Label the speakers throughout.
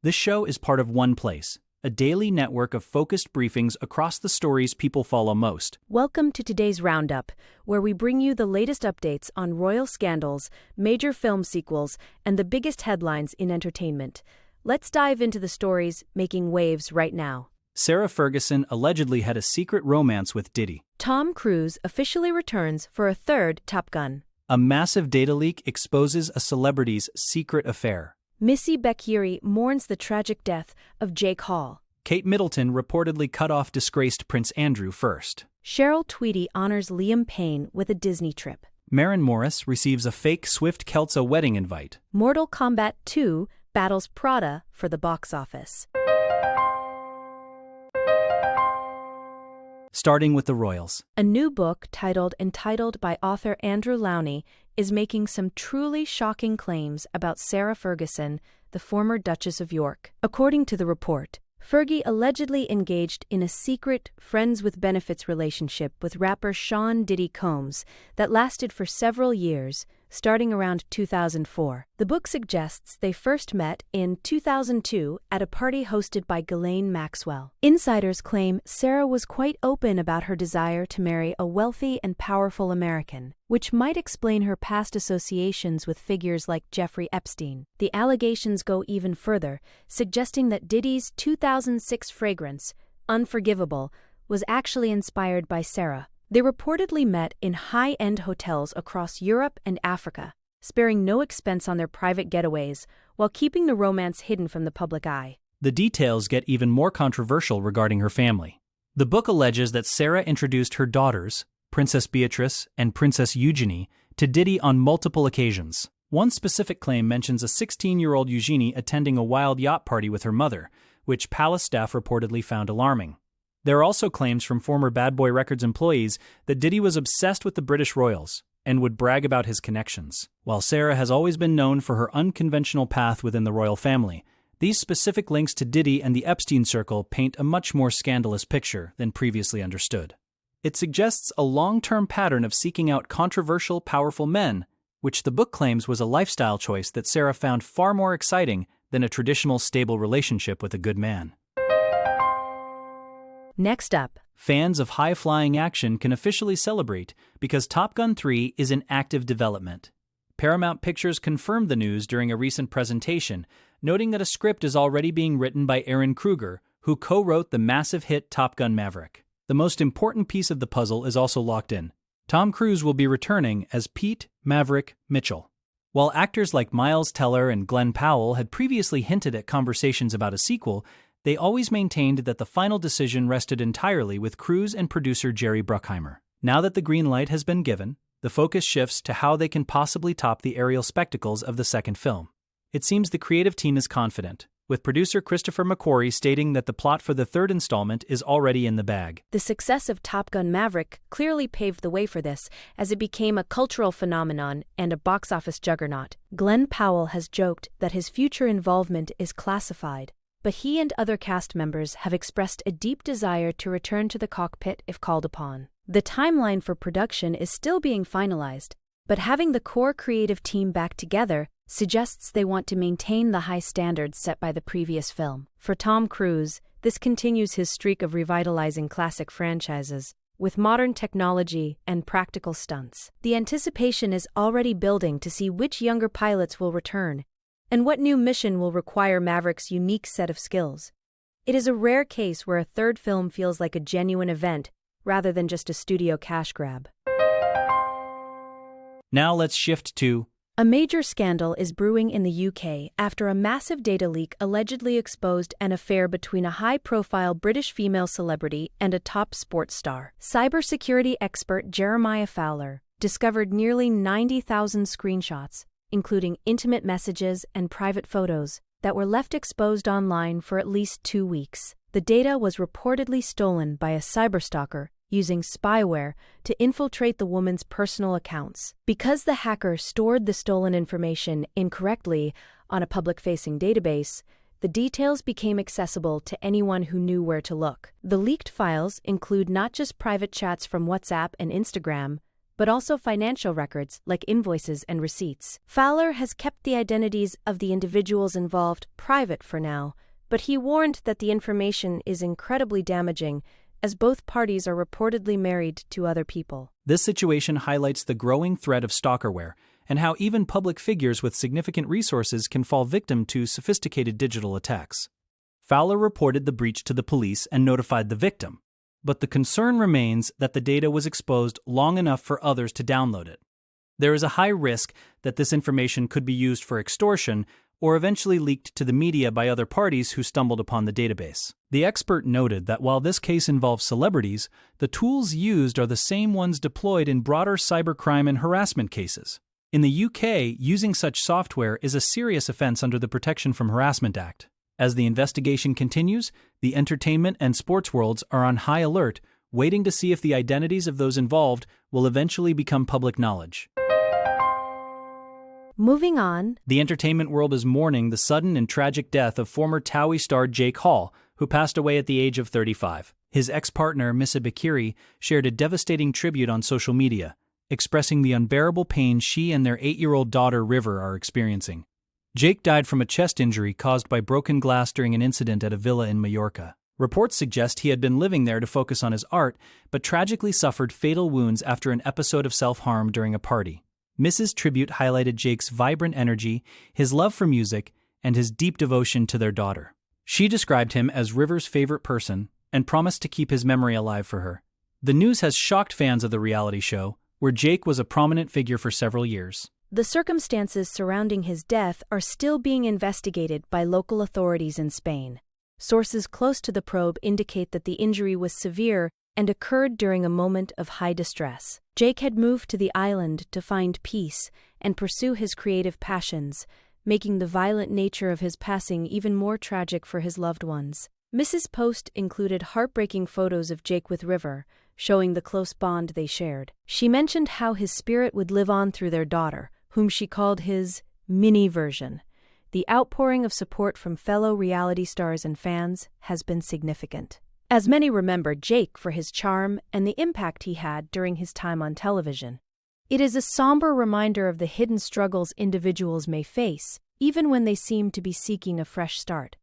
Speaker 1: This show is part of OnePlace, a daily network of focused briefings across the stories people follow most.
Speaker 2: Welcome to today's Roundup, where we bring you the latest updates on royal scandals, major film sequels, and the biggest headlines in entertainment. Let's dive into the stories making waves right now.
Speaker 1: Sarah Ferguson allegedly had a secret romance with Diddy.
Speaker 2: Tom Cruise officially returns for a third Top Gun.
Speaker 1: A massive data leak exposes a celebrity's secret affair.
Speaker 2: Missy Beckeri mourns the tragic death of Jake Hall.
Speaker 1: Kate Middleton reportedly cut off disgraced Prince Andrew first.
Speaker 2: Cheryl Tweedy honors Liam Payne with a Disney trip.
Speaker 1: Maren Morris receives a fake Swift Kelso wedding invite.
Speaker 2: Mortal Kombat 2 battles Prada for the box office.
Speaker 1: Starting with the royals.
Speaker 2: A new book entitled by author Andrew Lowney is making some truly shocking claims about Sarah Ferguson, the former Duchess of York. According to the report, Fergie allegedly engaged in a secret friends with benefits relationship with rapper Sean Diddy Combs that lasted for several years, starting around 2004. The book suggests they first met in 2002 at a party hosted by Ghislaine Maxwell. Insiders claim Sarah was quite open about her desire to marry a wealthy and powerful American, which might explain her past associations with figures like Jeffrey Epstein. The allegations go even further, suggesting that Diddy's 2006 fragrance, Unforgivable, was actually inspired by Sarah. They reportedly met in high-end hotels across Europe and Africa, sparing no expense on their private getaways while keeping the romance hidden from the public eye.
Speaker 1: The details get even more controversial regarding her family. The book alleges that Sarah introduced her daughters, Princess Beatrice and Princess Eugenie, to Diddy on multiple occasions. One specific claim mentions a 16-year-old Eugenie attending a wild yacht party with her mother, which palace staff reportedly found alarming. There are also claims from former Bad Boy Records employees that Diddy was obsessed with the British royals and would brag about his connections. While Sarah has always been known for her unconventional path within the royal family, these specific links to Diddy and the Epstein circle paint a much more scandalous picture than previously understood. It suggests a long-term pattern of seeking out controversial, powerful men, which the book claims was a lifestyle choice that Sarah found far more exciting than a traditional stable relationship with a good man.
Speaker 2: Next up,
Speaker 1: fans of high-flying action can officially celebrate because Top Gun 3 is in active development. Paramount Pictures confirmed the news during a recent presentation, noting that a script is already being written by Aaron Kruger, who co-wrote the massive hit Top Gun Maverick. The most important piece of the puzzle is also locked in. Tom Cruise will be returning as Pete Maverick Mitchell. While actors like Miles Teller and Glenn Powell had previously hinted at conversations about a sequel, they always maintained that the final decision rested entirely with Cruise and producer Jerry Bruckheimer. Now that the green light has been given, the focus shifts to how they can possibly top the aerial spectacles of the second film. It seems the creative team is confident, with producer Christopher McQuarrie stating that the plot for the third installment is already in the bag.
Speaker 2: The success of Top Gun Maverick clearly paved the way for this, as it became a cultural phenomenon and a box office juggernaut. Glenn Powell has joked that his future involvement is classified, but he and other cast members have expressed a deep desire to return to the cockpit if called upon. The timeline for production is still being finalized, but having the core creative team back together suggests they want to maintain the high standards set by the previous film. For Tom Cruise, this continues his streak of revitalizing classic franchises with modern technology and practical stunts. The anticipation is already building to see which younger pilots will return and what new mission will require Maverick's unique set of skills. It is a rare case where a third film feels like a genuine event rather than just a studio cash grab.
Speaker 1: Now let's shift to
Speaker 2: a major scandal is brewing in the UK after a massive data leak allegedly exposed an affair between a high-profile British female celebrity and a top sports star. Cybersecurity expert Jeremiah Fowler discovered nearly 90,000 screenshots, including intimate messages and private photos, that were left exposed online for at least 2 weeks. The data was reportedly stolen by a cyberstalker using spyware to infiltrate the woman's personal accounts. Because the hacker stored the stolen information incorrectly on a public-facing database, the details became accessible to anyone who knew where to look. The leaked files include not just private chats from WhatsApp and Instagram, but also financial records like invoices and receipts. Fowler has kept the identities of the individuals involved private for now, but he warned that the information is incredibly damaging, as both parties are reportedly married to other people.
Speaker 1: This situation highlights the growing threat of stalkerware and how even public figures with significant resources can fall victim to sophisticated digital attacks. Fowler reported the breach to the police and notified the victim, but the concern remains that the data was exposed long enough for others to download it. There is a high risk that this information could be used for extortion or eventually leaked to the media by other parties who stumbled upon the database. The expert noted that while this case involves celebrities, the tools used are the same ones deployed in broader cybercrime and harassment cases. In the UK, using such software is a serious offense under the Protection from Harassment Act. As the investigation continues, the entertainment and sports worlds are on high alert, waiting to see if the identities of those involved will eventually become public knowledge.
Speaker 2: Moving on,
Speaker 1: the entertainment world is mourning the sudden and tragic death of former TOWIE star Jake Hall, who passed away at the age of 35. His ex-partner, Missa Bakiri, shared a devastating tribute on social media, expressing the unbearable pain she and their 8-year-old daughter River are experiencing. Jake died from a chest injury caused by broken glass during an incident at a villa in Mallorca. Reports suggest he had been living there to focus on his art, but tragically suffered fatal wounds after an episode of self-harm during a party. Mrs. Tribute highlighted Jake's vibrant energy, his love for music, and his deep devotion to their daughter. She described him as River's favorite person and promised to keep his memory alive for her. The news has shocked fans of the reality show, where Jake was a prominent figure for several years.
Speaker 2: The circumstances surrounding his death are still being investigated by local authorities in Spain. Sources close to the probe indicate that the injury was severe and occurred during a moment of high distress. Jake had moved to the island to find peace and pursue his creative passions, making the violent nature of his passing even more tragic for his loved ones. Mrs. Post included heartbreaking photos of Jake with River, showing the close bond they shared. She mentioned how his spirit would live on through their daughter, whom she called his mini version. The outpouring of support from fellow reality stars and fans has been significant, as many remember Jake for his charm and the impact he had during his time on television. It is a somber reminder of the hidden struggles individuals may face, even when they seem to be seeking a fresh start.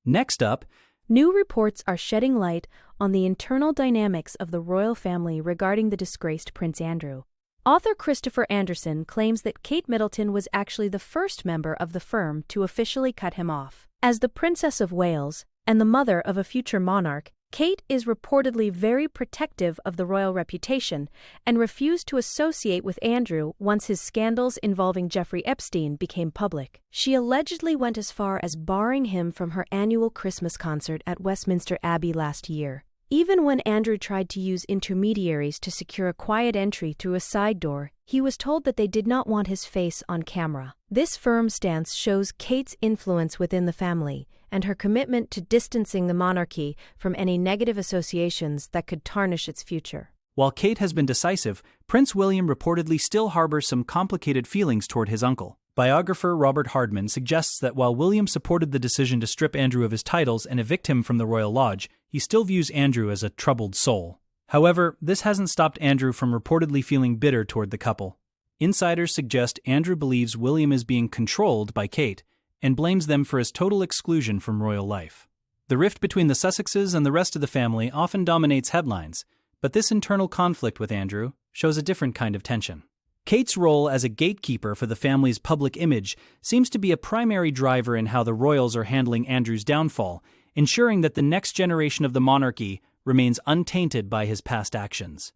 Speaker 1: Next up,
Speaker 2: new reports are shedding light on the internal dynamics of the royal family regarding the disgraced Prince Andrew. Author Christopher Anderson claims that Kate Middleton was actually the first member of the firm to officially cut him off. As the Princess of Wales and the mother of a future monarch, Kate is reportedly very protective of the royal reputation and refused to associate with Andrew once his scandals involving Jeffrey Epstein became public. She allegedly went as far as barring him from her annual Christmas concert at Westminster Abbey last year. Even when Andrew tried to use intermediaries to secure a quiet entry through a side door, he was told that they did not want his face on camera. This firm stance shows Kate's influence within the family and her commitment to distancing the monarchy from any negative associations that could tarnish its future.
Speaker 1: While Kate has been decisive, Prince William reportedly still harbors some complicated feelings toward his uncle. Biographer Robert Hardman suggests that while William supported the decision to strip Andrew of his titles and evict him from the royal lodge, he still views Andrew as a troubled soul. However, this hasn't stopped Andrew from reportedly feeling bitter toward the couple. Insiders suggest Andrew believes William is being controlled by Kate and blames them for his total exclusion from royal life. The rift between the Sussexes and the rest of the family often dominates headlines, but this internal conflict with Andrew shows a different kind of tension. Kate's role as a gatekeeper for the family's public image seems to be a primary driver in how the royals are handling Andrew's downfall, ensuring that the next generation of the monarchy remains untainted by his past actions.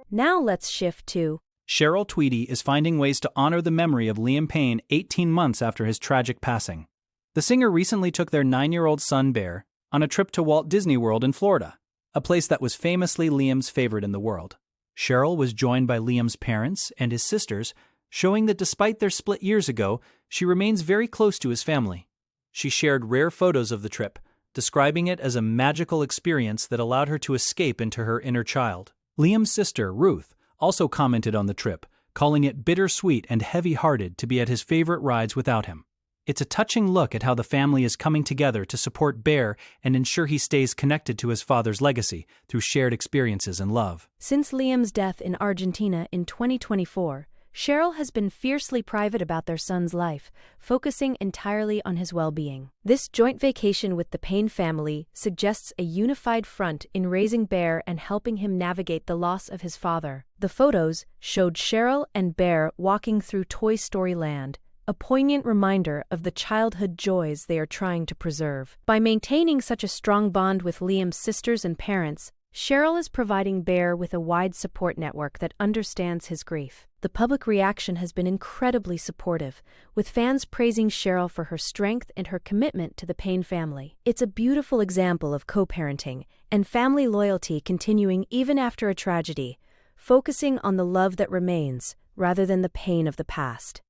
Speaker 2: Now let's shift to
Speaker 1: Cheryl Tweedy is finding ways to honor the memory of Liam Payne 18 months after his tragic passing. The singer recently took their 9-year-old son, Bear, on a trip to Walt Disney World in Florida, a place that was famously Liam's favorite in the world. Cheryl was joined by Liam's parents and his sisters, showing that despite their split years ago, she remains very close to his family. She shared rare photos of the trip, describing it as a magical experience that allowed her to escape into her inner child. Liam's sister, Ruth, also commented on the trip, calling it bittersweet and heavy-hearted to be at his favorite rides without him. It's a touching look at how the family is coming together to support Bear and ensure he stays connected to his father's legacy through shared experiences and love.
Speaker 2: Since Liam's death in Argentina in 2024, Cheryl has been fiercely private about their son's life, focusing entirely on his well-being. This joint vacation with the Payne family suggests a unified front in raising Bear and helping him navigate the loss of his father. The photos showed Cheryl and Bear walking through Toy Story Land, a poignant reminder of the childhood joys they are trying to preserve. By maintaining such a strong bond with Liam's sisters and parents, Cheryl is providing Bear with a wide support network that understands his grief. The public reaction has been incredibly supportive, with fans praising Cheryl for her strength and her commitment to the Payne family. It's a beautiful example of co-parenting and family loyalty continuing even after a tragedy, focusing on the love that remains rather than the pain of the past.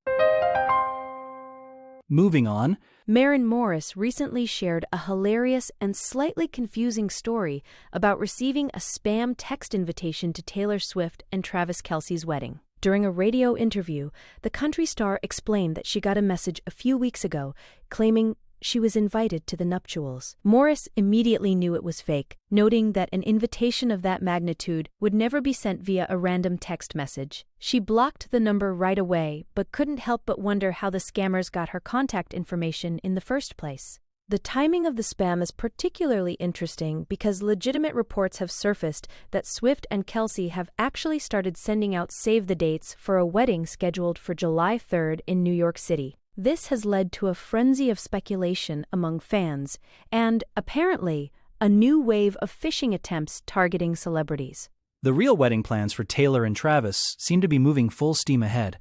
Speaker 1: Moving on,
Speaker 2: Maren Morris recently shared a hilarious and slightly confusing story about receiving a spam text invitation to Taylor Swift and Travis Kelce's wedding. During a radio interview, the country star explained that she got a message a few weeks ago claiming she was invited to the nuptials. Morris immediately knew it was fake, noting that an invitation of that magnitude would never be sent via a random text message. She blocked the number right away, but couldn't help but wonder how the scammers got her contact information in the first place. The timing of the spam is particularly interesting because legitimate reports have surfaced that Swift and Kelce have actually started sending out save-the-dates for a wedding scheduled for July 3rd in New York City. This has led to a frenzy of speculation among fans and, apparently, a new wave of phishing attempts targeting celebrities.
Speaker 1: the real wedding plans for Taylor and Travis seem to be moving full steam ahead.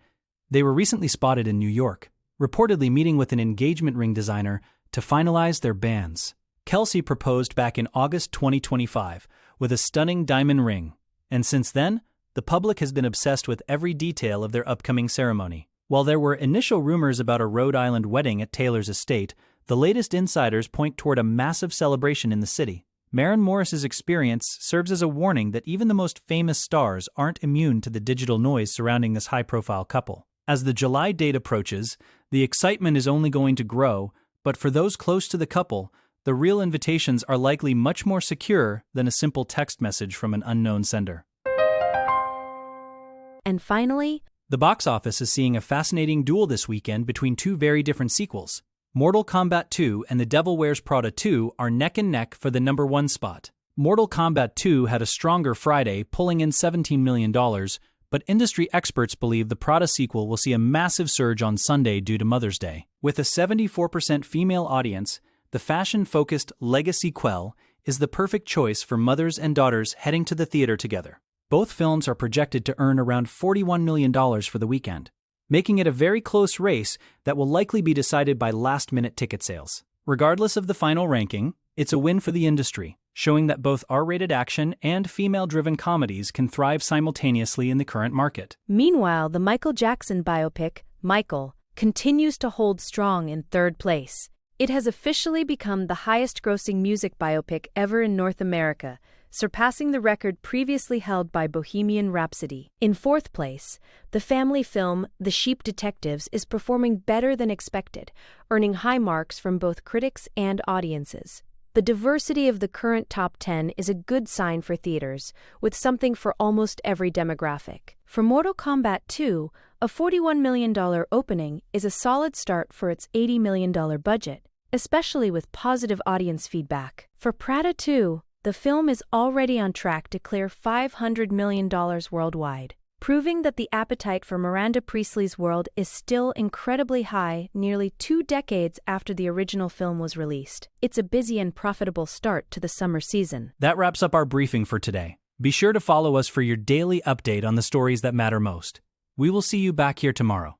Speaker 1: They were recently spotted in New York, reportedly meeting with an engagement ring designer to finalize their banns. Kelce proposed back in August 2025 with a stunning diamond ring, and since then, the public has been obsessed with every detail of their upcoming ceremony. While there were initial rumors about a Rhode Island wedding at Taylor's estate, the latest insiders point toward a massive celebration in the city. Maren Morris's experience serves as a warning that even the most famous stars aren't immune to the digital noise surrounding this high-profile couple. As the July date approaches, the excitement is only going to grow, but for those close to the couple, the real invitations are likely much more secure than a simple text message from an unknown sender.
Speaker 2: And finally,
Speaker 1: the box office is seeing a fascinating duel this weekend between two very different sequels. Mortal Kombat 2 and The Devil Wears Prada 2 are neck and neck for the #1 spot. Mortal Kombat 2 had a stronger Friday, pulling in $17 million, but industry experts believe the Prada sequel will see a massive surge on Sunday due to Mother's Day. With a 74% female audience, the fashion-focused Legacy Quell is the perfect choice for mothers and daughters heading to the theater together. Both films are projected to earn around $41 million for the weekend, making it a very close race that will likely be decided by last-minute ticket sales. Regardless of the final ranking, it's a win for the industry, showing that both R-rated action and female-driven comedies can thrive simultaneously in the current market.
Speaker 2: Meanwhile, the Michael Jackson biopic, Michael, continues to hold strong in third place. It has officially become the highest-grossing music biopic ever in North America, surpassing the record previously held by Bohemian Rhapsody. In fourth place, the family film The Sheep Detectives is performing better than expected, earning high marks from both critics and audiences. The diversity of the current top 10 is a good sign for theaters, with something for almost every demographic. For Mortal Kombat 2, a $41 million opening is a solid start for its $80 million budget, especially with positive audience feedback. For Prada 2, the film is already on track to clear $500 million worldwide, proving that the appetite for Miranda Priestley's world is still incredibly high nearly 2 decades after the original film was released. It's a busy and profitable start to the summer season.
Speaker 1: That wraps up our briefing for today. Be sure to follow us for your daily update on the stories that matter most. We will see you back here tomorrow.